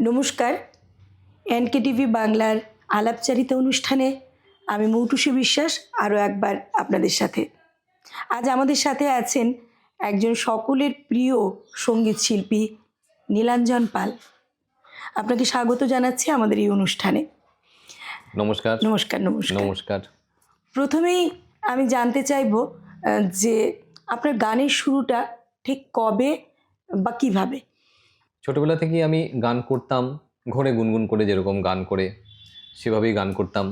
নমস্কার, এনকেটিভি বাংলার আলাপচারিতা অনুষ্ঠানে আমি মৌটুসী বিশ্বাস আরও একবার আপনাদের সাথে। আজ আমাদের সাথে আছেন একজন সকলের প্রিয় সঙ্গীত শিল্পী নীলাঞ্জন পাল। আপনাকে স্বাগত জানাচ্ছি আমাদের এই অনুষ্ঠানে। নমস্কার। নমস্কার। নমস্কার। নমস্কার। প্রথমেই আমি জানতে চাইব যে আপনার গানের শুরুটা ঠিক কবে বা কিভাবে? ছোটবেলা থেকেই আমি গান করতাম, ঘরে গুনগুন করে, যেরকম গান করে সেভাবেই গান করতাম।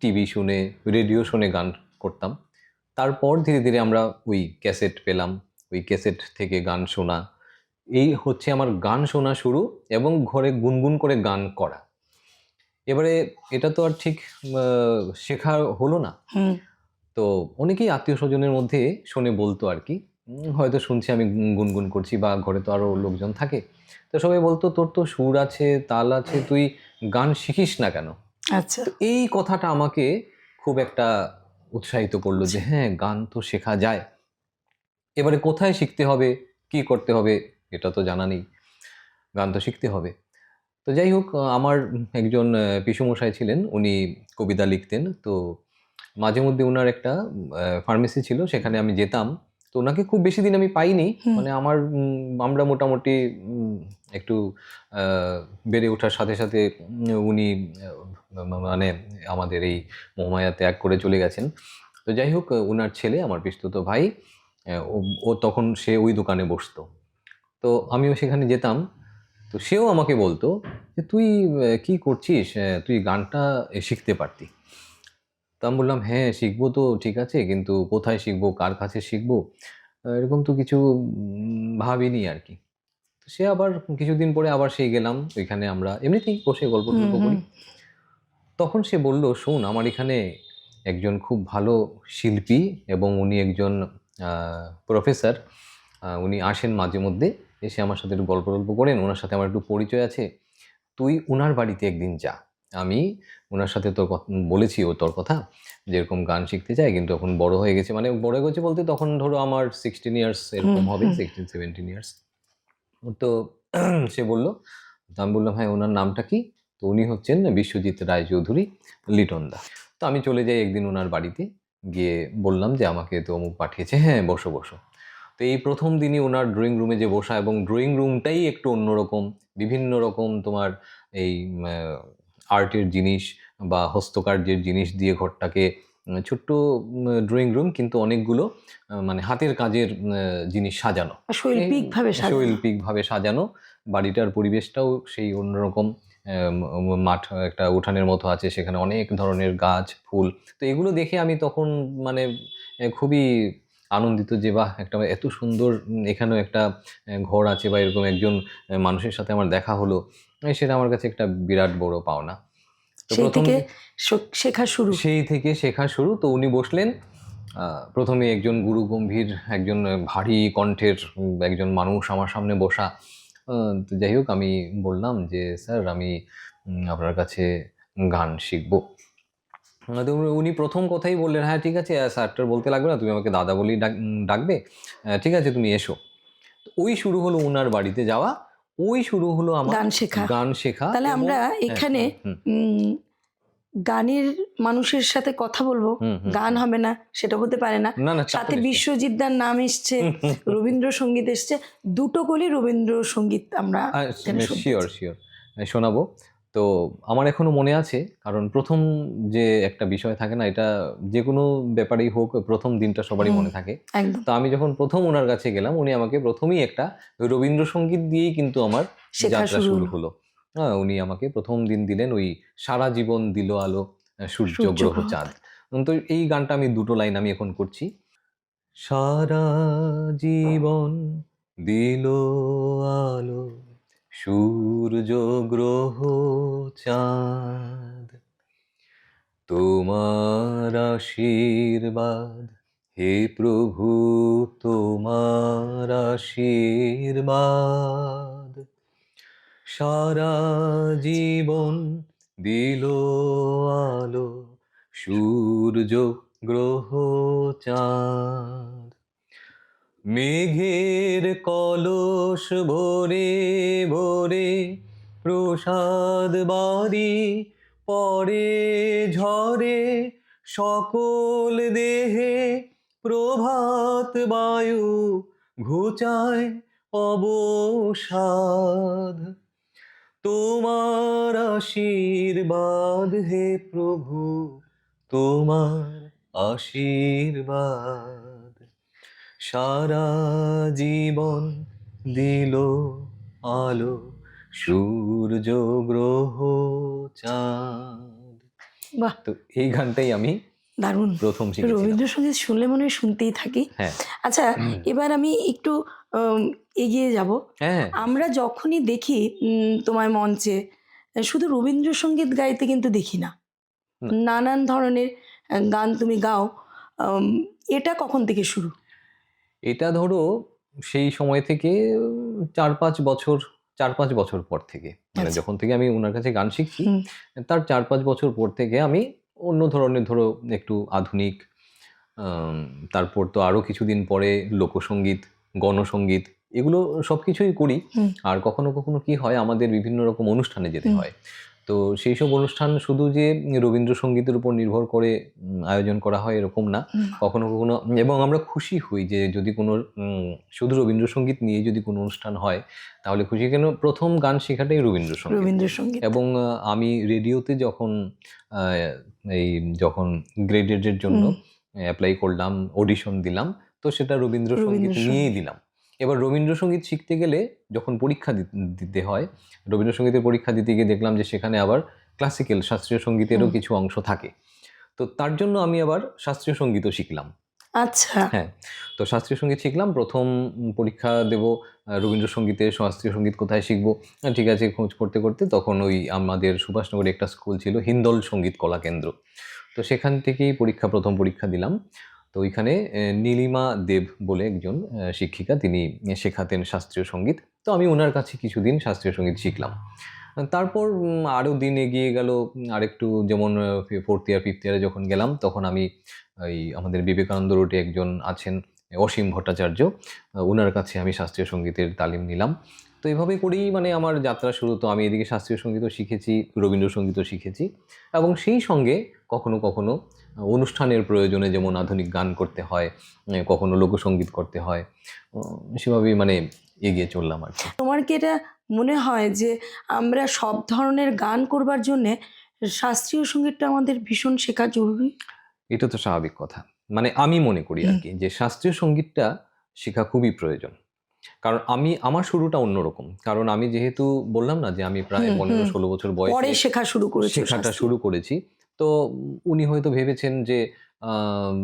টিভি শুনে, রেডিও শুনে গান করতাম। তারপর ধীরে ধীরে আমরা ওই ক্যাসেট পেলাম, ওই ক্যাসেট থেকে গান শোনা, এই হচ্ছে আমার গান শোনা শুরু এবং ঘরে গুনগুন করে গান করা। এবারে এটা তো আর ঠিক শেখা হলো না। তো অনেকেই আত্মীয় স্বজনের মধ্যে শুনে বলতো আর কি, হয়তো শুনছি আমি গুনগুন করছি, বা ঘরে তো আরও লোকজন থাকে, তো সবাই বলতো তোর তো সুর আছে, তাল আছে, তুই গান শিখিস না কেন? আচ্ছা। তো এই কথাটা আমাকে খুব একটা উৎসাহিত করলো যে হ্যাঁ, গান তো শেখা যায়। এবারে কোথায় শিখতে হবে, কি করতে হবে, এটা তো জানা নেই, গান তো শিখতে হবে। তো যাই হোক, আমার একজন পিসুমশাই ছিলেন, উনি কবিতা লিখতেন। তো মাঝে মধ্যে ওনার একটা ফার্মেসি ছিল, সেখানে আমি যেতাম। তো ওনাকে খুব বেশি দিন আমি পাইনি, মানে আমরা মোটামুটি একটু বেড়ে ওঠার সাথে সাথে উনি মানে আমাদের এই মহামায়া ত্যাগ করে চলে গেছেন। তো যাই হোক, ওনার ছেলে, আমার পিসতুতো ভাই, ও তখন সে ওই দোকানে বসতো। তো আমিও সেখানে যেতাম। তো সেও আমাকে বলতো যে তুই কি করছিস, তুই গানটা শিখতে পারতি। তো আমি বললাম হ্যাঁ, শিখবো তো ঠিক আছে, কিন্তু কোথায় শিখবো, কার কাছে শিখবো, এরকম তো কিছু ভাবিনি আর কি। তো সে আবার কিছুদিন পরে আবার সেই গেলাম, ওইখানে আমরা এমনিতেই বসে গল্প টল্প করি। তখন সে বলল, শোন, আমার এখানে একজন খুব ভালো শিল্পী এবং উনি একজন প্রফেসর, উনি আসেন মাঝে মধ্যে, এসে আমার সাথে একটু গল্প টল্প করেন, ওনার সাথে আমার একটু পরিচয় আছে, তুই উনার বাড়িতে একদিন যা। আমি ওনার সাথে তোর বলেছি, ও তোর কথা, যেরকম গান শিখতে চাই, কিন্তু এখন বড় হয়ে গেছে, মানে বড় হয়ে গেছে বলতে তখন ধরো আমার 16 ইয়ার্স এরকম হবে, 16-17 ইয়ার্স। তো সে বলল, তো আমি বললাম হ্যাঁ, ওনার নামটা কি? তো উনি হচ্ছেন বিশ্বজিৎ রায়চৌধুরী, লিটন দা। তো আমি চলে যাই একদিন ওনার বাড়িতে, গিয়ে বললাম যে আমাকে তো অমুক পাঠিয়েছে, হ্যাঁ বসো বসো। তো এই প্রথম দিনই ওনার ড্রয়িং রুমে যে বসা, এবং ড্রয়িং রুমটাই একটু অন্যরকম, বিভিন্ন রকম তোমার এই আর্টের জিনিস বা হস্তকার্যের জিনিস দিয়ে ঘরটাকে, ছোট্ট ড্রয়িং রুম, কিন্তু অনেকগুলো মানে হাতের কাজের জিনিস সাজানো, শৈল্পিকভাবে সাজানো। বাড়িটার পরিবেশটাও সেই অন্যরকম। মাঠ, একটা উঠানের মতো আছে, সেখানে অনেক ধরনের গাছ, ফুল। তো এগুলো দেখে আমি তখন মানে খুবই আনন্দিত যে বাহ, একটা এত সুন্দর এখানেও একটা ঘর আছে, বা এরকম একজন মানুষের সাথে আমার দেখা হলো, সেটা আমার কাছে একটা বিরাট বড় পাওনা। তো সেই থেকে শেখা শুরু। তো উনি বসলেন, প্রথমে একজন গুরু গম্ভীর, একজন ভারী কণ্ঠের একজন মানুষ আমার সামনে বসা। তো যাই হোক, আমি বললাম যে স্যার, আমি আপনার কাছে গান শিখবো। তো উনি প্রথম কথাই বললেন, হ্যাঁ ঠিক আছে স্যারটার বলতে লাগবে না, তুমি আমাকে দাদা বলেই ডাকবে, ঠিক আছে তুমি এসো। তো ওই শুরু হলো ওনার বাড়িতে যাওয়া, ওই শুরু হলো আমার গান শেখা। তাহলে আমরা এখানে গানের মানুষের সাথে কথা বলবো, গান হবে না সেটা হতে পারে না, সাথে বিশ্বজিৎ দার নাম এসছে, রবীন্দ্রসঙ্গীত এসছে, দুটো কলি রবীন্দ্রসঙ্গীত আমরা শিওর শোনাবো। তো আমার এখনো মনে আছে, কারণ প্রথম যে একটা বিষয় থাকে না, এটা যে কোনো ব্যাপারেই হোক, প্রথম দিনটা সবারই মনে থাকে। একদম। তো আমি যখন প্রথম ওনার কাছে গেলাম, উনি আমাকে প্রথমেই একটা রবীন্দ্রসঙ্গীত দিয়েই কিন্তু আমার যাত্রা শুরু হলো। হ্যাঁ, উনি আমাকে প্রথম দিন দিলেন ওই সারা জীবন দিল আলো, সূর্য গ্রহ চাঁদ। তো এই গানটা আমি দুটো লাইন আমি এখন করছি। সারা জীবন দিল আলো, সূর্য গ্রহ চাঁদ, তোমার আশীর্বাদ হে প্রভু, তোমার আশীর্বাদ, সারা জীবন দিল আলো, সূর্য গ্রহ চাঁদ, মেঘের কলস ভরে ভরে প্রসাদ বাড়ি পরে ঝরে সকল দেহে প্রভাত বায়ু ঘুচায় অবসাদ। তোমার আশীর্বাদ হে প্রভু, তোমার আশীর্বাদ সারা জীবন দিল আলো, সূর্য গ্রহ চাঁদ। বাহ, তো এই গানটাই আমি দারুণ। প্রথম শিখেছিলাম। রবীন্দ্রসঙ্গীত শুনলে মনে হয় শুনতেই থাকি। হ্যাঁ আচ্ছা, এবার আমি একটু এগিয়ে যাব। হ্যাঁ আমরা যখনই দেখি তোমায় মঞ্চে, শুধু রবীন্দ্রসঙ্গীত গাইতে কিন্তু দেখি না, না। নানান ধরনের গান তুমি গাও। উম, এটা কখন থেকে শুরু? এটা ধরো সেই সময় থেকে 4-5 বছর পর থেকে, মানে আচ্ছা। যখন থেকে আমি ওনার কাছে গান শিখছি হুম, তার 4-5 বছর পর থেকে আমি অন্য ধরনের, ধরো একটু আধুনিক, আম, তারপর তো আরো কিছুদিন পরে লোকসঙ্গীত, গণসঙ্গীত, এগুলো সবকিছুই করি। হুম, আর কখনো কখনো কি হয়, আমাদের বিভিন্ন রকম অনুষ্ঠানে যেতে হুম। হয়। তো সেই সব অনুষ্ঠান শুধু যে রবীন্দ্রসঙ্গীতের উপর নির্ভর করে আয়োজন করা হয় এরকম না। হুম, কখনো কখনো, এবং আমরা খুশি হই যে যদি কোনো শুধু রবীন্দ্রসঙ্গীত নিয়ে যদি কোনো অনুষ্ঠান হয় তাহলে খুশি, কেন প্রথম গান শেখাটাই রবীন্দ্রসঙ্গীত। রবীন্দ্রসঙ্গীত। এবং আমি রেডিওতে যখন আহ, এই যখন গ্রেডেডের জন্য অ্যাপ্লাই করলাম, অডিশন দিলাম, তো সেটা রবীন্দ্রসঙ্গীত রবীন্দ্রসঙ্গীত। নিয়েই দিলাম। এবার রবীন্দ্রসঙ্গীত শিখতে গেলে যখন পরীক্ষা দিতে হয়, রবীন্দ্রসঙ্গীতের পরীক্ষা দিতে গিয়ে দেখলাম যে সেখানে আবার ক্লাসিক্যাল, শাস্ত্রীয় সঙ্গীতেরও কিছু অংশ থাকে। তো তার জন্য আমি আবার শাস্ত্রীয় সঙ্গীতও শিখলাম। আচ্ছা। হ্যাঁ, তো শাস্ত্রীয় সঙ্গীত শিখলাম। প্রথম পরীক্ষা দেব রবীন্দ্রসঙ্গীতে, শাস্ত্রীয় সঙ্গীত কোথায় শিখবো, ঠিক আছে খোঁজ করতে করতে তখন ওই আমাদের সুভাষনগরে একটা স্কুল ছিল, হিন্দল সঙ্গীত কলা কেন্দ্র। তো সেখান থেকেই প্রথম পরীক্ষা দিলাম। তো ওইখানে নীলিমা দেব বলে একজন শিক্ষিকা, তিনি শেখাতেন শাস্ত্রীয় সঙ্গীত। তো আমি ওনার কাছে কিছুদিন শাস্ত্রীয় সঙ্গীত শিখলাম। তারপর আরও দিন এগিয়ে গেল, আরেকটু যেমন 4th ইয়ার 5th ইয়ারে যখন গেলাম তখন আমি এই আমাদের বিবেকানন্দ রোডে একজন আছেন অসীম ভট্টাচার্য, ওনার কাছে আমি শাস্ত্রীয় সঙ্গীতের তালিম নিলাম। তো এইভাবে করেই মানে আমার যাত্রা শুরু। তো আমি এদিকে শাস্ত্রীয় সঙ্গীতও শিখেছি, রবীন্দ্রসঙ্গীতও শিখেছি, এবং সেই সঙ্গে কখনো কখনো অনুষ্ঠানের প্রয়োজনে যেমন আধুনিক গান করতে হয়, কখনো লোকসঙ্গীত করতে হয়, সেভাবেই মানে এগিয়ে চললাম আর কি। তোমার কি এটা মনে হয় যে আমরা সব ধরনের গান করবার জন্যে শাস্ত্রীয় সঙ্গীতটা আমাদের ভীষণ শেখা জরুরি? এটা তো স্বাভাবিক কথা। মানে আমি মনে করি আর কি যে শাস্ত্রীয় সঙ্গীতটা শেখা খুবই প্রয়োজন। কারণ আমার শুরুটা অন্যরকম। কারণ আমি যেহেতু বললাম না যে আমি প্রায় 15-16 বছর পরে বয়সে শেখা শুরু করেছো শেখাটা শাস্ত্রীয়। শুরু করেছি। তো উনি হয়তো ভেবেছেন যে আম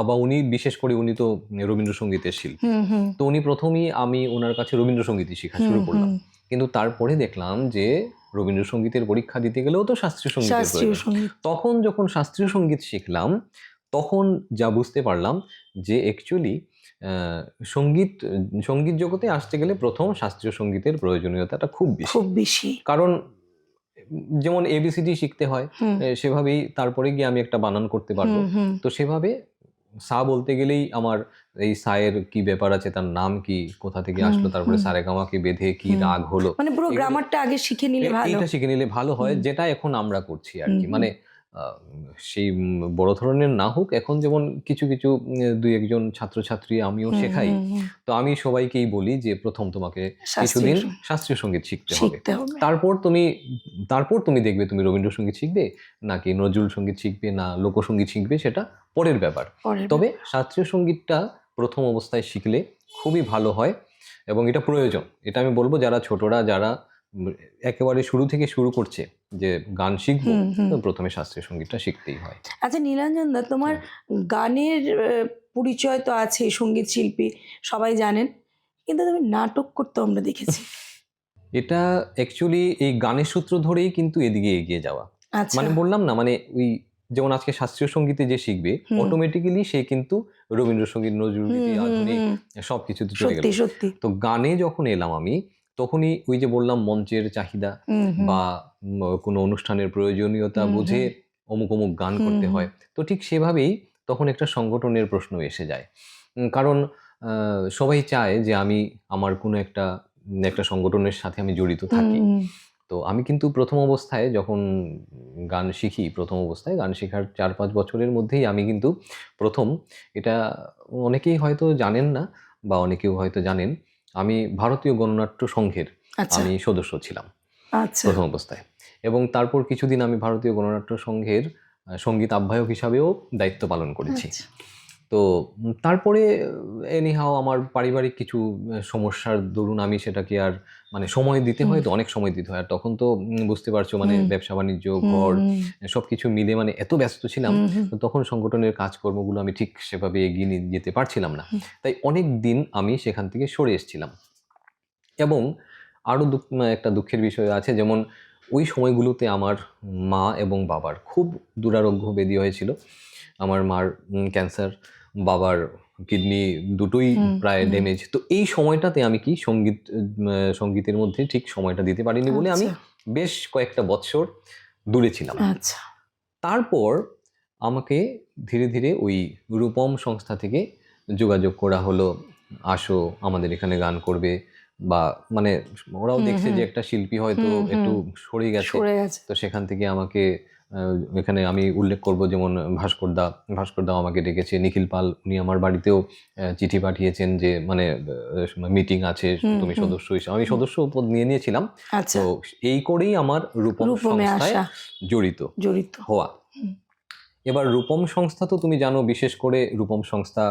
বা উনি বিশেষ করে উনি তো রবীন্দ্রসঙ্গীতের শিল্পী। হুম, হুম, তো উনি প্রথমেই আমি উনার কাছে রবীন্দ্রসঙ্গীতই শেখা শুরু করলাম। কিন্তু তারপরে দেখলাম যে রবীন্দ্রসঙ্গীতের পরীক্ষা দিতে গেলেও তো শাস্ত্রীয় সঙ্গীতের শাস্ত্রীয় প্রয়োজন। সঙ্গীত। তখন যখন শাস্ত্রীয় সঙ্গীত শিখলাম, তখন যা বুঝতে পারলাম যে অ্যাকচুয়ালি সঙ্গীত সঙ্গীত জগতে আসতে গেলে প্রথম শাস্ত্রীয় সঙ্গীতের প্রয়োজনীয়তাটা খুব বেশি। খুব বেশি। কারণ যেমন এবিসিডি শিখতে হয়, হুম, সেভাবেই তারপরে গিয়ে আমি একটা বানান করতে পারবো। হুম, হুম, তো সেভাবে সা বলতে গেলেই আমার এই সা এর কি ব্যাপার আছে, তার নাম কি, কোথা থেকে আসলো, তারপরে সারেগামাকে বেঁধে কি রাগ হলো, মানে পুরো এগুলো গ্রামারটা আগে শিখে নিলে ভালো। এইটা শিখে নিলে ভালো হয়, যেটা এখন আমরা করছি আর কি। হুম, মানে সেই বড় ধরনের না হোক, এখন যেমন কিছু কিছু দুই একজন ছাত্রছাত্রী আমিও শেখাই। তো আমি সবাইকেই বলি যে প্রথম তোমাকে কিছুদিন শাস্ত্রীয় সঙ্গীত শিখতে হবে। শিখতে হবে। তারপর তুমি দেখবে তুমি রবীন্দ্রসঙ্গীত শিখবে নাকি নজরুল সঙ্গীত শিখবে না লোকসঙ্গীত শিখবে, সেটা পরের ব্যাপার। পরের তবে শাস্ত্রীয় সঙ্গীতটা প্রথম অবস্থায় শিখলে খুবই ভালো হয়, এবং এটা প্রয়োজন। এটা আমি বলবো যারা ছোটরা, যারা একেবারে শুরু থেকে শুরু করছে যে গান শিখবো, তো প্রথমে শাস্ত্রীয় সঙ্গীতটা শিখতেই হয়। আচ্ছা নীলাঞ্জন দা, তোমার গানের পরিচয় তো আছে, সঙ্গীত শিল্পী সবাই জানেন, কিন্তু তুমি নাটক করতে আমরা দেখেছি। এটা অ্যাকচুয়ালি এই গানের সূত্র ধরেই কিন্তু এদিকে এগিয়ে যাওয়া। আচ্ছা। মানে বললাম না, মানে ওই যেমন আজকে শাস্ত্রীয় সঙ্গীতে যে শিখবে অটোমেটিক্যালি সে কিন্তু রবীন্দ্রসঙ্গীত, নজরুলগীতি, আধুনিক সবকিছুতে চলে গেল। সত্যি সত্যি। তো গানে যখন এলাম আমি, তখনই ওই যে বললাম মঞ্চের চাহিদা বা কোনো অনুষ্ঠানের প্রয়োজনীয়তা বুঝে অমুক অমুক গান করতে হয়। তো ঠিক সেভাবেই তখন একটা সংগঠনের প্রশ্ন এসে যায়। কারণ সবাই চায় যে আমি আমার কোনো একটা একটা সংগঠনের সাথে আমি জড়িত থাকি। তো আমি কিন্তু প্রথম অবস্থায় যখন গান শিখি, প্রথম অবস্থায় গান শেখার 4-5 বছরের মধ্যেই আমি কিন্তু প্রথম, এটা অনেকেই হয়তো জানেন না বা অনেকেও হয়তো জানেন, আমি ভারতীয় গণনাট্য সংঘের আচ্ছা আমি সদস্য ছিলাম আচ্ছা প্রথম অবস্থায়। এবং তারপর কিছুদিন আমি ভারতীয় গণনাট্য সংঘের সঙ্গীত আহ্বায়ক হিসাবেও দায়িত্ব পালন করেছি। আচ্ছা। তো তারপরে এনিহাও আমার পারিবারিক কিছু সমস্যার দরুন আমি সেটাকে আর মানে সময় দিতে হয়, তো অনেক সময় দিতে হয়। আর তখন তো বুঝতে পারছো মানে ব্যবসা বাণিজ্য, ঘর, সবকিছু মিলে মানে এত ব্যস্ত ছিলাম, তো তখন সংগঠনের কাজকর্মগুলো আমি ঠিক সেভাবে এগিয়ে নিয়ে যেতে পারছিলাম না। তাই অনেক দিন আমি সেখান থেকে সরে এসেছিলাম। এবং আরও একটা দুঃখের বিষয় আছে, যেমন ওই সময়গুলোতে আমার মা এবং বাবার খুব দুরারোগ্য ব্যাধি হয়েছিল। আমার মার ক্যান্সার, বাবার কিডনি দুটোই প্রায় ড্যামেজ। তো এই সময়টাতে আমি কি সঙ্গীতের মধ্যে ঠিক সময়টা দিতে পারিনি বলে আমি বেশ কয়েকটা বৎসর দূরে ছিলাম। আচ্ছা তারপর আমাকে ধীরে ধীরে ওই রূপম সংস্থা থেকে যোগাযোগ করা হলো, আসো আমাদের এখানে গান করবে, বা মানে ওরাও দেখছে যে একটা শিল্পী হয়তো একটু সরে গেছে, সরে গেছে। তো সেখান থেকে আমাকে এখানে আমি উল্লেখ করব যেমন ভাস্করদাও আমাকে ডেকেছে, নিখিল পাল উনি আমার বাড়িতেও চিঠি পাঠিয়েছেন যে মানে মিটিং আছে, তুমি সদস্য হিসেবে। আমি সদস্য পদ নিয়ে নিয়েছিলাম। আচ্ছা তো এই করেই আমার রূপম রূপমে সংস্থায় আসা, জড়িত জড়িত। হওয়া। এবার রূপম সংস্থা তো তুমি জানো, বিশেষ করে রূপম সংস্থা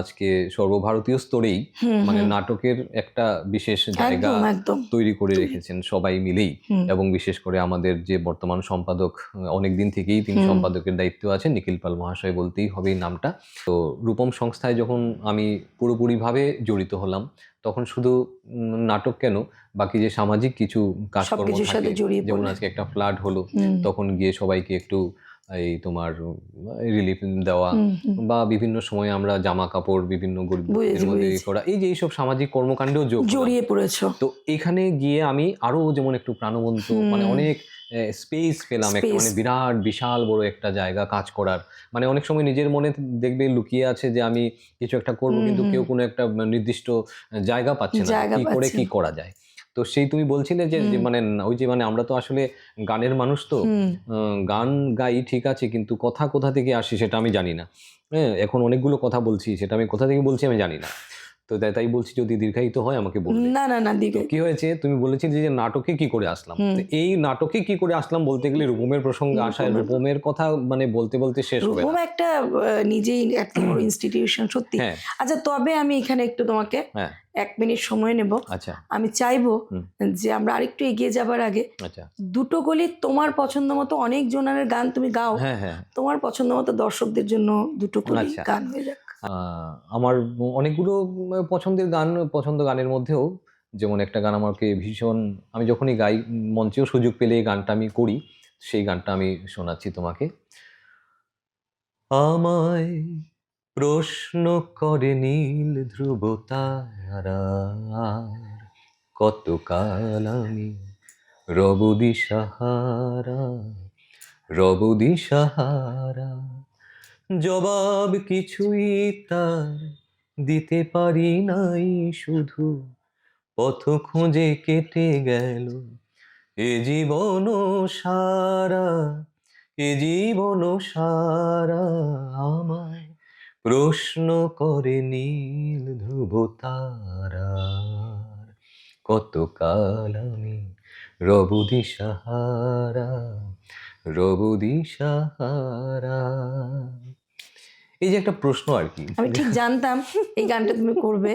আজকে সর্বভারতীয় স্তরেই মানে নাটকের একটা বিশেষ জায়গা একদম একদম তৈরি করে রেখেছেন সবাই মিলেই। এবং বিশেষ করে আমাদের যে বর্তমান সম্পাদক, অনেকদিন থেকেই তিনি সম্পাদকের দায়িত্ব আছেন, নিখিল পাল মহাশয় বলতেই হবে এই নামটা। তো রূপম সংস্থায় যখন আমি পুরোপুরিভাবে জড়িত হলাম, তখন শুধু নাটক কেন, বাকি যে সামাজিক কিছু কাজকর্ম সবকিছুর সাথে থাকে, জড়িয়ে যেমন পড়লে। আজকে একটা ফ্লাড হলো, তখন গিয়ে সবাইকে একটু এই তোমার রিলিফ দেওয়া, বা বিভিন্ন সময় আমরা জামা কাপড় বিভিন্ন গরিবদের মধ্যে করা, এই যে এইসব সামাজিক কর্মকাণ্ডেও জড়িয়ে পড়েছো। তো এখানে গিয়ে আমি আরো যেমন একটু প্রাণবন্ত, মানে অনেক স্পেস পেলাম, একটা মানে বিরাট বিশাল বড় একটা জায়গা কাজ করার। মানে অনেক সময় নিজের মনে দেখবে লুকিয়ে আছে যে আমি কিছু একটা করব, কিন্তু কেউ কোনো একটা নির্দিষ্ট জায়গা পাচ্ছে না কি করে কি করা যায়। তো সেই তুমি বলছিলে যে মানে ওই যে মানে আমরা তো আসলে গানের মানুষ, তো গান গাই ঠিক আছে, কিন্তু কথা কোথা থেকে আসে সেটা আমি জানি না। হ্যাঁ, এখন অনেকগুলো কথা বলছি, সেটা আমি কোথা থেকে বলছি আমি জানি না। তো তাই বলছি, যদি দীর্ঘায়িত হয় আমাকে বলবে। না না না তো কি হয়েছে, তুমি বলেছিলে যে নাটকে কি করে আসলাম, তো এই নাটকে কি করে আসলাম বলতে গেলে রূপমের প্রসঙ্গে আসা, রূপমের কথা মানে বলতে বলতে শেষ হবে রূপম না। একটা নিজেই একটা বড় ইনস্টিটিউশন সত্যি। হ্যাঁ আচ্ছা তবে আমি এখানে একটু তোমাকে হ্যাঁ 1 মিনিট সময় নেব। আচ্ছা আমি চাইবো যে আমরা আরেকটু এগিয়ে যাবার আগে আচ্ছা দুটো গলি তোমার পছন্দ মতো, অনেক জনের গান তুমি গাও, হ্যাঁ হ্যাঁ তোমার পছন্দ মতো দর্শকদের জন্য দুটো গলি আচ্ছা। গান হয়ে যাক। আমার অনেকগুলো পছন্দ গানের মধ্যেও যেমন একটা গান আমাকে ভীষণ, আমি যখনই গাই মঞ্চেও সুযোগ পেলে এই গানটা আমি করি, সেই গানটা আমি শোনাচ্ছি তোমাকে। আমায় প্রশ্ন করে নীল ধ্রুব তারা, কতকাল আমি রব দিশাহারা, জবাব কিছুই তার দিতে পারি নাই, শুধু পথ খুঁজে কেটে গেল এ জীবন সারা, আমায় প্রশ্ন করে নীল ধ্রুব তারার, কতকাল আমি রব দিশাহারা। এই যে একটা প্রশ্ন আর কি, আমি ঠিক জানতাম এই গানটা তুমি করবে।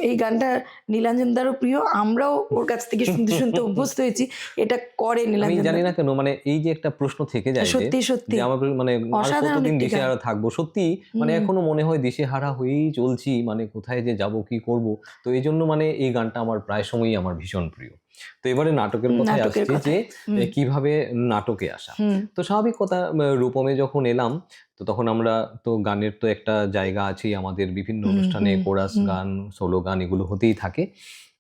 এই গানটা নীলাঞ্জন দারও প্রিয়, আমরাও ওর কাছ থেকে শুনতে শুনতে অভ্যস্ত হয়েছি। এটা করে আমি নীলাঞ্জন জানি না কেন মানে এই যে একটা প্রশ্ন থেকে যায় সত্যি সত্যি যে আমার মানে আর অসাধারণ কতদিন একটি গান। দিশেহারা থাকবো, সত্যি মানে এখনো মনে হয় দিশেহারা হয়েই চলছি, মানে কোথায় যে যাব কি করব। তো এই জন্য মানে এই গানটা আমার প্রায় সময়ই আমার ভীষণ প্রিয়। তো এবারে নাটকের কথায় আসছে যে কিভাবে নাটকে আসা। তো স্বাভাবিক কথা, রূপমে যখন এলাম, তো তখন আমরা তো গানের তো একটা জায়গা আছেই, আমাদের বিভিন্ন অনুষ্ঠানে কোরাস গান, সোলো গান এগুলো হতেই থাকে।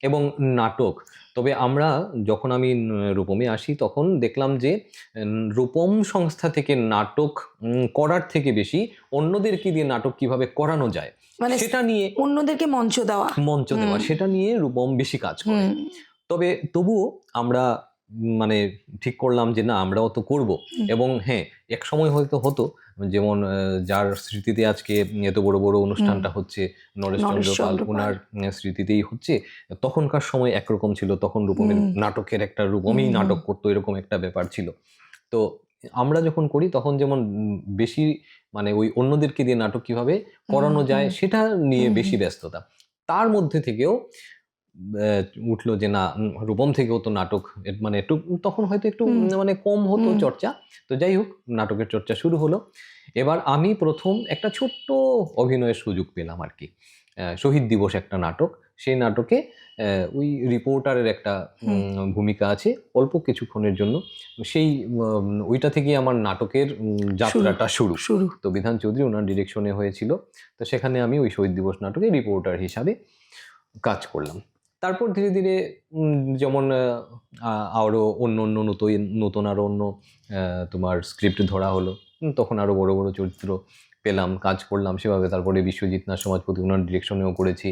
এবং নাটক তবে আমরা যখন আমি রূপমে আসি তখন দেখলাম যে রূপম সংস্থা থেকে নাটক করার থেকে বেশি অন্যদেরকে দিয়ে নাটক কিভাবে করানো যায় মানে সেটা নিয়ে অন্যদেরকে মঞ্চ দেওয়া। মঞ্চ দেওয়া, সেটা নিয়ে রূপম বেশি কাজ করে। হুম, তবে তবুও আমরা মানে ঠিক করলাম যে না, আমরাও তো করব। হুম। এবং হ্যাঁ, এক সময় হয়তো হতো, যেমন যার স্মৃতিতে আজকে এত বড় বড় অনুষ্ঠানটা হচ্ছে, নরেশচন্দ্র পাল, নরেশচন্দ্র পাল। ওনার স্মৃতিতেই হচ্ছে। তখনকার সময় একরকম ছিল, তখন রূপমের নাটকের একটা রূপমই নাটক করতো, এরকম একটা ব্যাপার ছিল। তো আমরা যখন করি তখন যেমন বেশি মানে ওই অন্যদেরকে দিয়ে নাটক কিভাবে করানো যায় সেটা নিয়ে বেশি ব্যস্ততা। তার মধ্যে থেকেও উঠলো যে না, রূপম থেকেও তো নাটক মানে একটু তখন হয়তো একটু মানে কম হতো চর্চা। তো যাই হোক, নাটকের চর্চা শুরু হলো। এবার আমি প্রথম একটা ছোট্ট অভিনয়ের সুযোগ পেলাম আর কি। শহীদ দিবস একটা নাটক, সেই নাটকে ওই রিপোর্টারের একটা ভূমিকা আছে অল্প কিছুক্ষণের জন্য। সেই ওইটা থেকেই আমার নাটকের যাত্রাটা শুরু। তো বিধান চৌধুরী ওনার ডিরেকশনে হয়েছিল। তো সেখানে আমি ওই শহীদ দিবস নাটকে রিপোর্টার হিসাবে কাজ করলাম। তারপর ধীরে ধীরে যেমন আরও অন্য নতুন আরও অন্য তোমার স্ক্রিপ্ট ধরা হলো, তখন আরও বড় বড় চরিত্র পেলাম, কাজ করলাম সেভাবে। তারপরে বিশ্বজিৎ নাথ সমাজপতি ওনার ডিরেকশনেও করেছি,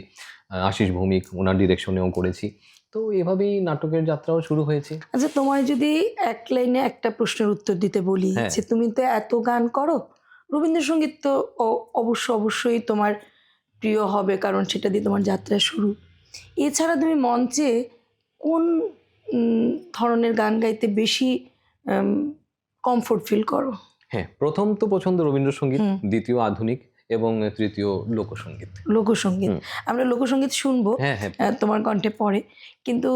আশিস ভৌমিক ওনার ডিরেকশনেও করেছি। তো এভাবেই নাটকের যাত্রাও শুরু হয়েছে। আচ্ছা, তোমায় যদি এক লাইনে একটা প্রশ্নের উত্তর দিতে বলি, যে তুমি তো এত গান করো, রবীন্দ্রসঙ্গীত তো অবশ্যই তোমার প্রিয় হবে, কারণ সেটা দিয়ে তোমার যাত্রা শুরু। এছাড়া তুমি মঞ্চে কোন ধরনের গান গাইতে বেশি কমফোর্ট ফিল করো? হ্যাঁ, প্রথম তো পছন্দ রবীন্দ্রসঙ্গীত, দ্বিতীয় আধুনিক এবং তৃতীয় লোকসঙ্গীত। লোকসঙ্গীত। আমরা লোকসঙ্গীত শুনবো তোমার কণ্ঠে পরে। কিন্তু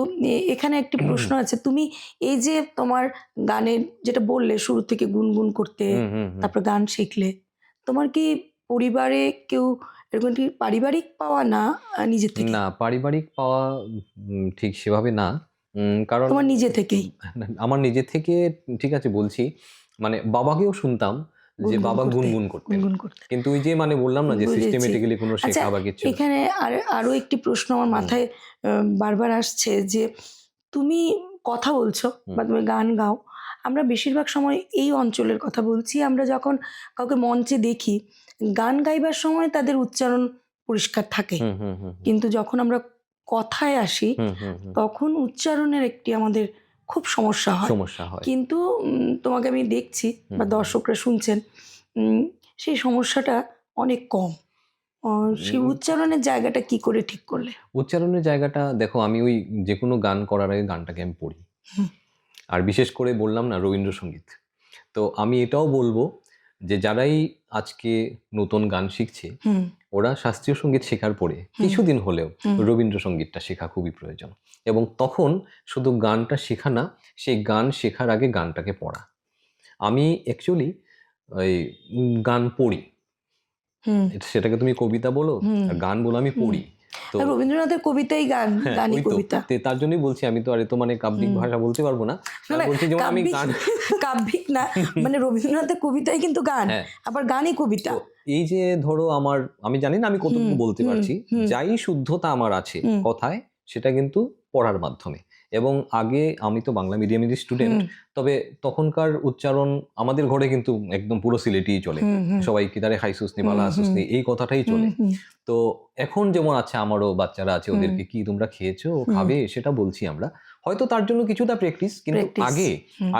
এখানে একটি প্রশ্ন আছে, তুমি এই যে তোমার গানের যেটা বললে শুরু থেকে গুনগুন করতে, তারপর গান শিখলে, তোমার কি পরিবারে কেউ এরকম কি পারিবারিক পাওয়া, না নিজে থেকে? না, পারিবারিক পাওয়া ঠিক সেভাবে না। কারণ তোমার নিজে থেকেই? আমার নিজে থেকে, ঠিক আছে বলছি, মানে বাবাকেও শুনতাম যে বাবা গুনগুন করতেন, কিন্তু ওই যে মানে বললাম না যে সিস্টেমেটিক্যালি কোনো শেখা বা কিছু। এখানে আরো একটি প্রশ্ন আমার মাথায় বারবার আসছে, যে তুমি কথা বলছো বা তুমি গান গাও, আমরা বেশিরভাগ সময় এই অঞ্চলের কথা বলছি, আমরা যখন কাউকে মঞ্চে দেখি গান গাইবার সময় তাদের উচ্চারণ পরিষ্কার থাকে, কিন্তু যখন আমরা কথায় আসি তখন উচ্চারণের একটি আমাদের খুব সমস্যা হয়। কিন্তু তোমাকে আমি দেখছি বা দর্শকরা শুনছেন, সেই সমস্যাটা অনেক কম। সেই উচ্চারণের জায়গাটা কি করে ঠিক করলে? উচ্চারণের জায়গাটা দেখো, আমি ওই যে কোনো গান করার আগে গানটাকে আমি পড়ি, আর বিশেষ করে বললাম না রবীন্দ্রসঙ্গীত। তো আমি এটাও বলবো যে যারাই আজকে নতুন গান শিখছে, ওরা শাস্ত্রীয় সঙ্গীত শেখার পরে কিছুদিন হলেও রবীন্দ্রসঙ্গীতটা শেখা খুবই প্রয়োজন। এবং তখন শুধু গানটা শেখা না, সেই গান শেখার আগে গানটাকে পড়া। আমি অ্যাকচুয়ালি ওই গান পড়ি, সেটাকে তুমি কবিতা বলো আর গান বলো, আমি পড়ি। তো রবীন্দ্রনাথের কবিতাই গান, গানই কবিতা। তার জন্যই বলছি, আমি তো আর এত মানে কাব্যিক ভাষা বলতে পারবো না। বলছি যেমন আমি গান কাব্যিক না, মানে রবীন্দ্রনাথের কবিতাই কিন্তু গান, আবার গানই কবিতা। এই যে ধরো আমার, আমি জানি না আমি কতটুকু বলতে পারছি, যাই শুদ্ধতা আমার আছে কথায়, সেটা কিন্তু পড়ার মাধ্যমে। এবং আগে আমি তো বাংলা মিডিয়ামের স্টুডেন্ট, তবে তখনকার উচ্চারণ আমাদের ঘরে কিন্তু একদম পুরো সিলেটিই চলে, সবাই কিদারে খাইসুসনি বালা আসুসনি এই কথাটাই চলে। তো এখন যেমন আছে, আমারও বাচ্চারা আছে, ওদেরকে কি তোমরা খেয়েছো, খাবে, সেটা বলছি আমরা। হয়তো তার জন্য কিছুটা প্র্যাকটিস, কিন্তু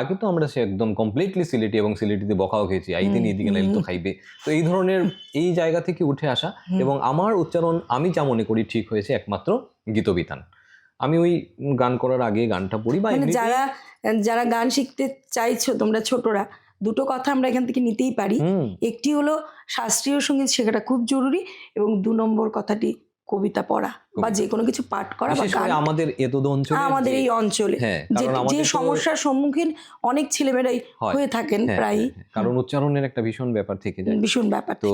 আগে তো আমরা সে একদম কমপ্লিটলি সিলেটি, এবং সিলেটিতে বকাও খেয়েছি, আইতে নিয়ে দিকে নাইলে তো খাইবে। তো এই ধরনের এই জায়গা থেকে উঠে আসা, এবং আমার উচ্চারণ আমি যা মনে করি ঠিক হয়েছে একমাত্র গীতবিতান। আমি ওই গান করার আগে গানটা পড়ি। বা যারা গান শিখতে চাইছো তোমরা ছোটরা, দুটো কথা আমরা এখান থেকে নিতেই পারি। একটি হলো শাস্ত্রীয় সঙ্গীত শেখাটা খুব জরুরি, এবং 2 নম্বর কথাটি কবিতা পড়া বা যে কোনো কিছু পাঠ করা বা গান। আমাদের আমাদের এই অঞ্চলে যে সমস্যার সম্মুখীন অনেক ছেলেমেয়েরাই হয়ে থাকেন প্রায়, কারণ উচ্চারণের একটা ভীষণ ব্যাপার থেকে যায়, তো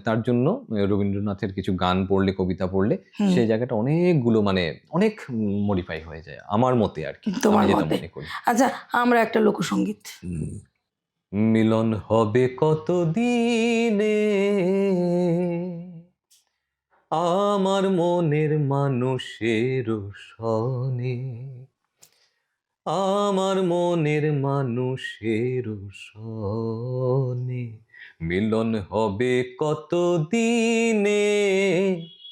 তার জন্য রবীন্দ্রনাথের কিছু গান পড়লে, কবিতা পড়লে সেই জায়গাটা অনেকগুলো মানে অনেক মডিফাই হয়ে যায় আমার মতে আর কি, তোমার মতে। আচ্ছা, আমরা একটা লোকসঙ্গীত। মিলন হবে কতদিনে আমার মনের মানুষের সনে, আমার মনের মানুষের সনে মিলন হবে কত দিনে,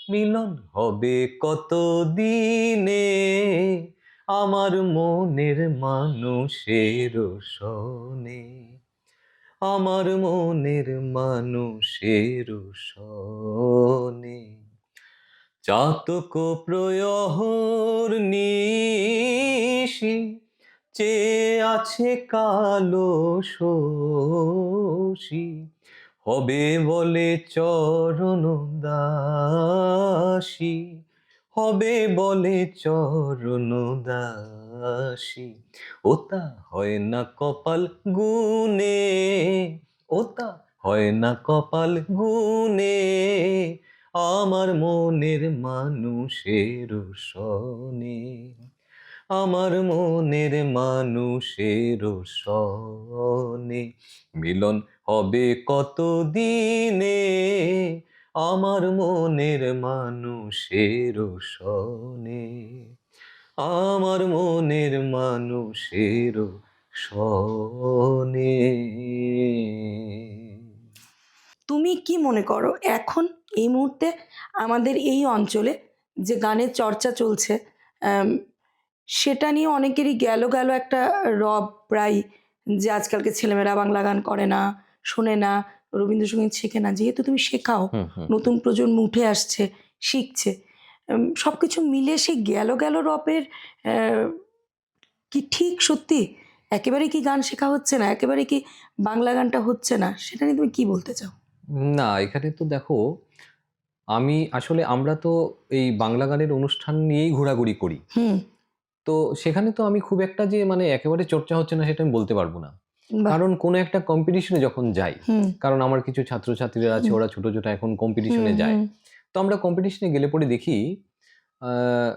মিলন হবে কত দিনে, আমার মনের মানুষের সনে, আমার মনের মানুষের সনে। চাতক প্রয়হর নিশি চেয়ে আছে কালো শশী, হবে বলে চরণ দাসী, হবে বলে চরণ দাসী। ওতা হয় না কপাল গুনে, ওতা হয় না কপাল গুনে, আমার মনের মানুষের সনে, আমার মনের মানুষের সনে মিলন হবে কত দিনে, আমার মনের মানুষের সনে, আমার মনের মানুষের সনে। তুমি কি মনে করো এখন এই মুহূর্তে আমাদের এই অঞ্চলে যে গানের চর্চা চলছে, আম, সেটা নিয়ে অনেকেরই গেল গেল একটা রব প্রায়, যে আজকালকে ছেলেমেয়েরা বাংলা গান করে না, শোনে না, রবীন্দ্রসঙ্গীত শেখে না। যেহেতু তুমি শেখাও, হুম হুম নতুন প্রজন্ম উঠে আসছে, শিখছে, সব কিছু মিলে সেই গেল গেল রবের কি ঠিক সত্যি একেবারে কি গান শেখা হচ্ছে না, একেবারে কি বাংলা গানটা হচ্ছে না, সেটা নিয়ে তুমি কি বলতে চাও? না, এখানে তো দেখো, আমি আসলে আমরা তো এই বাংলা গানের অনুষ্ঠান নিয়েই ঘোরাঘুরি করি। হুম। তো সেখানে তো আমি খুব একটা যে মানে একেবারে চর্চা হচ্ছে না সেটা আমি বলতে পারবো না। বাহ। কারণ কোনো একটা কম্পিটিশনে যখন যাই, হুম কারণ আমার কিছু ছাত্রছাত্রীরা আছে, হুম ওরা ছোট ছোট এখন হুম কম্পিটিশনে যায়। হুম তো আমরা কম্পিটিশনে গেলে পরে দেখি, আহ,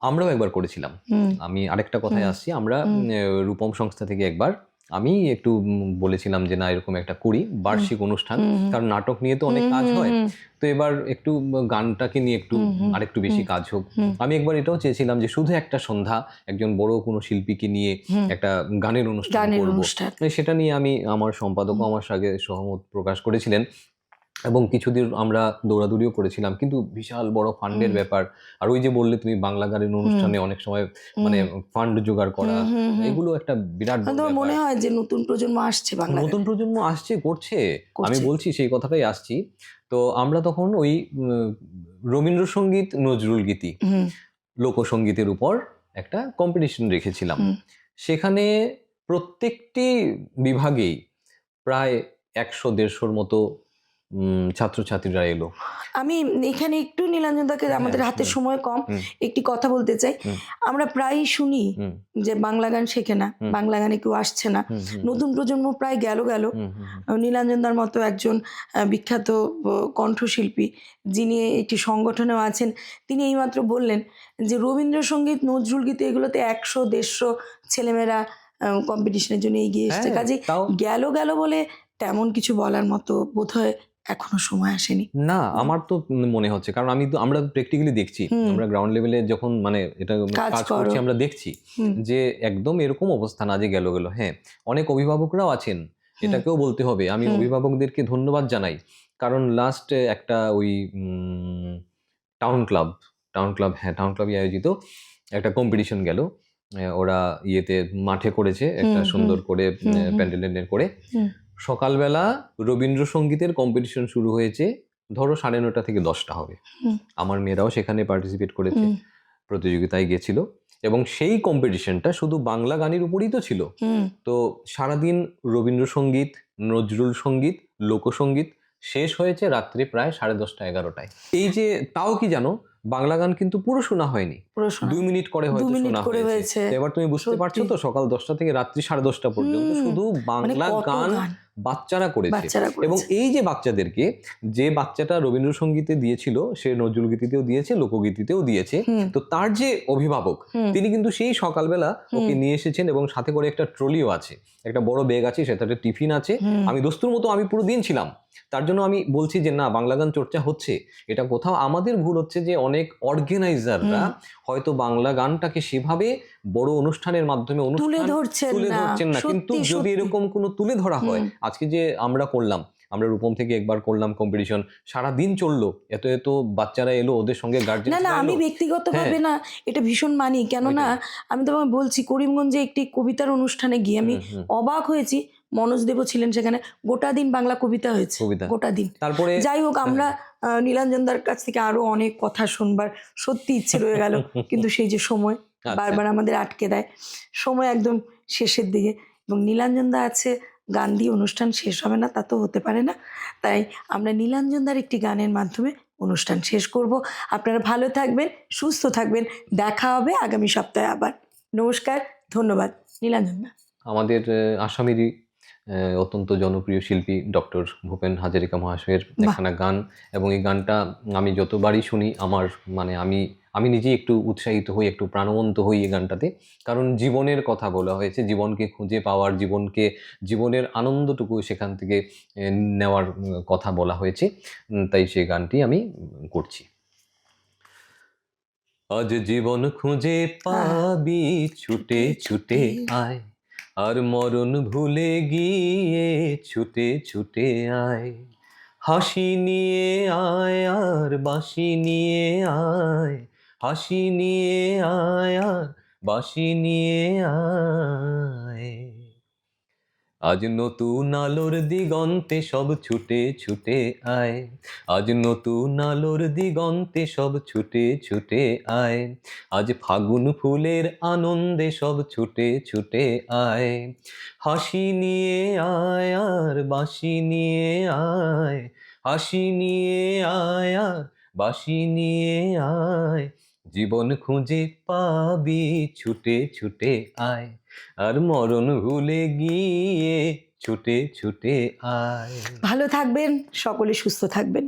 আমরাও একবার করেছিলাম। হুম আমি আরেকটা কথায় হুম আসছি, আমরা হুম রূপম সংস্থা থেকে একবার আমি একটু বলেছিলাম যে না, এরকম একটা করি হুম বার্ষিক অনুষ্ঠান, হুম কারণ নাটক নিয়ে তো অনেক হুম কাজ হুম হয়। হুম তো এবার একটু গানটাকে নিয়ে একটু হুম হুম আরেকটু হুম বেশি কাজ হোক। হুম আমি একবার এটাও চেয়েছিলাম যে শুধু একটা সন্ধ্যা একজন বড় কোনো শিল্পীকে নিয়ে হুম একটা গানের অনুষ্ঠান গানের করব। অনুষ্ঠান। সেটা নিয়ে আমি, আমার সম্পাদকও হুম আমার সঙ্গে সহমত প্রকাশ করেছিলেন, এবং কিছুদিন আমরা দৌড়াদৌড়িও করেছিলাম, কিন্তু বিশাল বড় ফান্ডের হুম ব্যাপার। আর ওই যে বললে তুমি বাংলা গানের হুম অনুষ্ঠানে অনেক সময় মানে হুম ফান্ড জোগাড় করা, হুম হুম হুম। এগুলো একটা বিরাট বড় তোমার ব্যাপার। মনে হয় যে নতুন প্রজন্ম আসছে বাংলা নতুন গানে? প্রজন্ম আসছে, করছে, আমি করছে। বলছি সেই কথাটাই আসছি। তো আমরা তখন ওই রবীন্দ্রসঙ্গীত, নজরুল গীতি, হুম লোকসঙ্গীতের উপর একটা কম্পিটিশন রেখেছিলাম। হুম সেখানে প্রত্যেকটি বিভাগেই প্রায় ১০০-১৫০ মতো ছাত্রছাত্রীরা এলো। আমি এখানে একটু নীলাঞ্জনদাকে, হ্যাঁ, আমাদের হাতে সময় কম, হুম, একটি কথা বলতে চাই। হুম, আমরা প্রায়ই শুনি হুম, যে বাংলা গান শেখে না, হুম, বাংলা গানে কেউ আসছে না, হুম, হুম, নতুন প্রজন্ম প্রায় গেল গেল। হুম, হুম, হুম, নীলাঞ্জনদার মতো একজন বিখ্যাত কণ্ঠশিল্পী, যিনি একটি সংগঠনেও আছেন, তিনি এইমাত্র বললেন যে রবীন্দ্রসঙ্গীত, নজরুল গীতি এগুলোতে ১০০-১৫০ ছেলেমেয়েরা কম্পিটিশনের জন্য এগিয়ে এসছে। হ্যাঁ, কাজে তাও গেল গেল বলে তেমন কিছু বলার মতো বোধহয় এখনো সময় আসেনি। না, আমার তো মনে হচ্ছে, কারণ আমরা প্র্যাকটিক্যালি দেখছি, হুম। আমরা গ্রাউন্ড লেভেলে যখন মানে এটা কাজ কাজ করছি করো। আমরা দেখছি হুম যে একদম এরকম অবস্থা না যে গেল গেল। হ্যাঁ, অনেক অভিভাবকরাও আছেন, হুম এটাকেও বলতে হবে, আমি হুম অভিভাবকদেরকে ধন্যবাদ জানাই। কারণ লাস্ট একটা ওই টাউন ক্লাব, হ্যাঁ টাউন ক্লাবে আয়োজিত একটা কম্পিটিশন গেল। ওরা ইয়েতে মাঠে করেছে একটা হুম হুম সুন্দর করে হুম হুম প্যান্ডেল করে। হুম সকালবেলা রবীন্দ্রসঙ্গীতের কম্পিটিশন শুরু হয়েছে, ধরো 9:30 থেকে 10টা হবে। হুম আমার মেয়েরাও সেখানে পার্টিসিপেট করেছে, হুম প্রতিযোগিতায় গেছিল, এবং সেই কম্পিটিশনটা শুধু বাংলা গানের উপরই তো ছিল। হুম তো সারাদিন রবীন্দ্রসঙ্গীত, নজরুল সঙ্গীত, লোকসঙ্গীত, শেষ হয়েছে রাত্রি প্রায় 10:30-11টায়। এই যে, তাও কি জানো, বাংলা গান কিন্তু পুরো শোনা হয়নি, পুরো শোনা 2 মিনিট করে 2 হয়তো মিনিট শোনা করে হয়েছে। হয়েছে। তো এবার তুমি বুঝতে পারছো সত্যি। তো, সকাল 10টা থেকে রাত্রি 10:30 পর্যন্ত হুম শুধু মানে বাংলা কত গান গান বাচ্চারা করেছে। বাচ্চারা এবং করেছে। এই যে বাচ্চাদেরকে, যে বাচ্চাটা রবীন্দ্রসঙ্গীতে দিয়েছিল সে নজরুল গীতিতেও দিয়েছে, লোকগীতিতেও দিয়েছে। হুম তো তার যে অভিভাবক, হুম তিনি কিন্তু সেই সকালবেলা হুম ওকে নিয়ে এসেছেন, এবং সাথে করে একটা ট্রলিও আছে, একটা বড় ব্যাগ আছে, সেটাতে টিফিন আছে। হুম আমি দস্তুর মতো আমি পুরো দিন ছিলাম। তার জন্য আমি বলছি যে না, বাংলা গান চর্চা হচ্ছে। এটা কোথাও আমাদের ভুল হচ্ছে যে অনেক অর্গানাইজাররা হুম হয়তো বাংলা গানটাকে সেভাবে বড় অনুষ্ঠানের মাধ্যমে তুলে অনুষ্ঠান ধরছেন তুলে না ধরছেন না, কিন্তু সত্যি যদি সত্যি এরকম কোনো তুলে ধরা হয়, হুম। আজকে যে আমরা করলাম, আমরা রূপম থেকে একবার করলাম কম্পিটিশন, সারা দিন চললো, এত এত বাচ্চারা এলো, ওদের সঙ্গে না গার্জেন না আমি ব্যক্তিগতভাবে হ্যাঁ। না এটা ভীষণ মানি, কেননা আমি তোমাকে বলছি করিমগঞ্জে একটি কবিতার অনুষ্ঠানে গিয়ে আমি অবাক হয়েছি। মনোজ দেবও ছিলেন সেখানে, গোটা দিন বাংলা কবিতা হয়েছে, কবিতা। গোটা দিন। তারপরে যাই হোক, আমরা নীলাঞ্জনদার কাছ থেকে আরো অনেক কথা শুনবার সত্যি ইচ্ছে রয়ে গেল, কিন্তু সেই যে সময় আচ্ছা। বারবার আমাদের আটকে দেয়, সময় একদম শেষের দিকে, এবং নীলাঞ্জনদা আছে, গান দিয়ে অনুষ্ঠান শেষ হবে না তা তো হতে পারে না, তাই আমরা নীলাঞ্জনদার একটি গানের মাধ্যমে অনুষ্ঠান শেষ করব। আপনারা ভালো থাকবেন, সুস্থ থাকবেন, দেখা হবে আগামী সপ্তাহে আবার। নমস্কার, ধন্যবাদ নীলাঞ্জনদা। আমাদের আসামেরই অত্যন্ত জনপ্রিয় শিল্পী ডক্টর ভূপেন হাজারিকা মহাশয়ের একখানা গান, এবং এই গানটা আমি যতবারই শুনি আমার মানে আমি নিজেই একটু উৎসাহিত হই, একটু প্রাণবন্ত হই এই গানটাতে, কারণ জীবনের কথা বলা হয়েছে, জীবনকে খুঁজে পাওয়ার, জীবনের আনন্দটুকু সেখান থেকে নেওয়ার কথা বলা হয়েছে, তাই সেই গানটি আমি করছি। আজ জীবন খুঁজে পাবি, ছুটে ছুটে আয়, আর মরণ ভুলে গিয়ে ছুটে ছুটে আয়, হাসি নিয়ে আয় আর বাঁশি নিয়ে আয়, হাসি নিয়ে আয় আর বাঁশি নিয়ে আয়। আজ নতুন আলোর দিগন্তে সব ছুটে ছুটে আয়, আজ নতুন আলোর দিগন্তে সব ছুটে ছুটে আয়, আজ ফাগুন ফুলের আনন্দে সব ছুটে ছুটে আয়, হাসি নিয়ে আয় আর বাঁশি নিয়ে আয়, হাসি নিয়ে আয় আর বাঁশি নিয়ে আয়, জীবন খুঁজে পাবি, ছুটে ছুটে আয়, আর মরণ ভুলে গিয়ে ছুটে ছুটে আয়। ভালো থাকবেন, সকলে সুস্থ থাকবেন।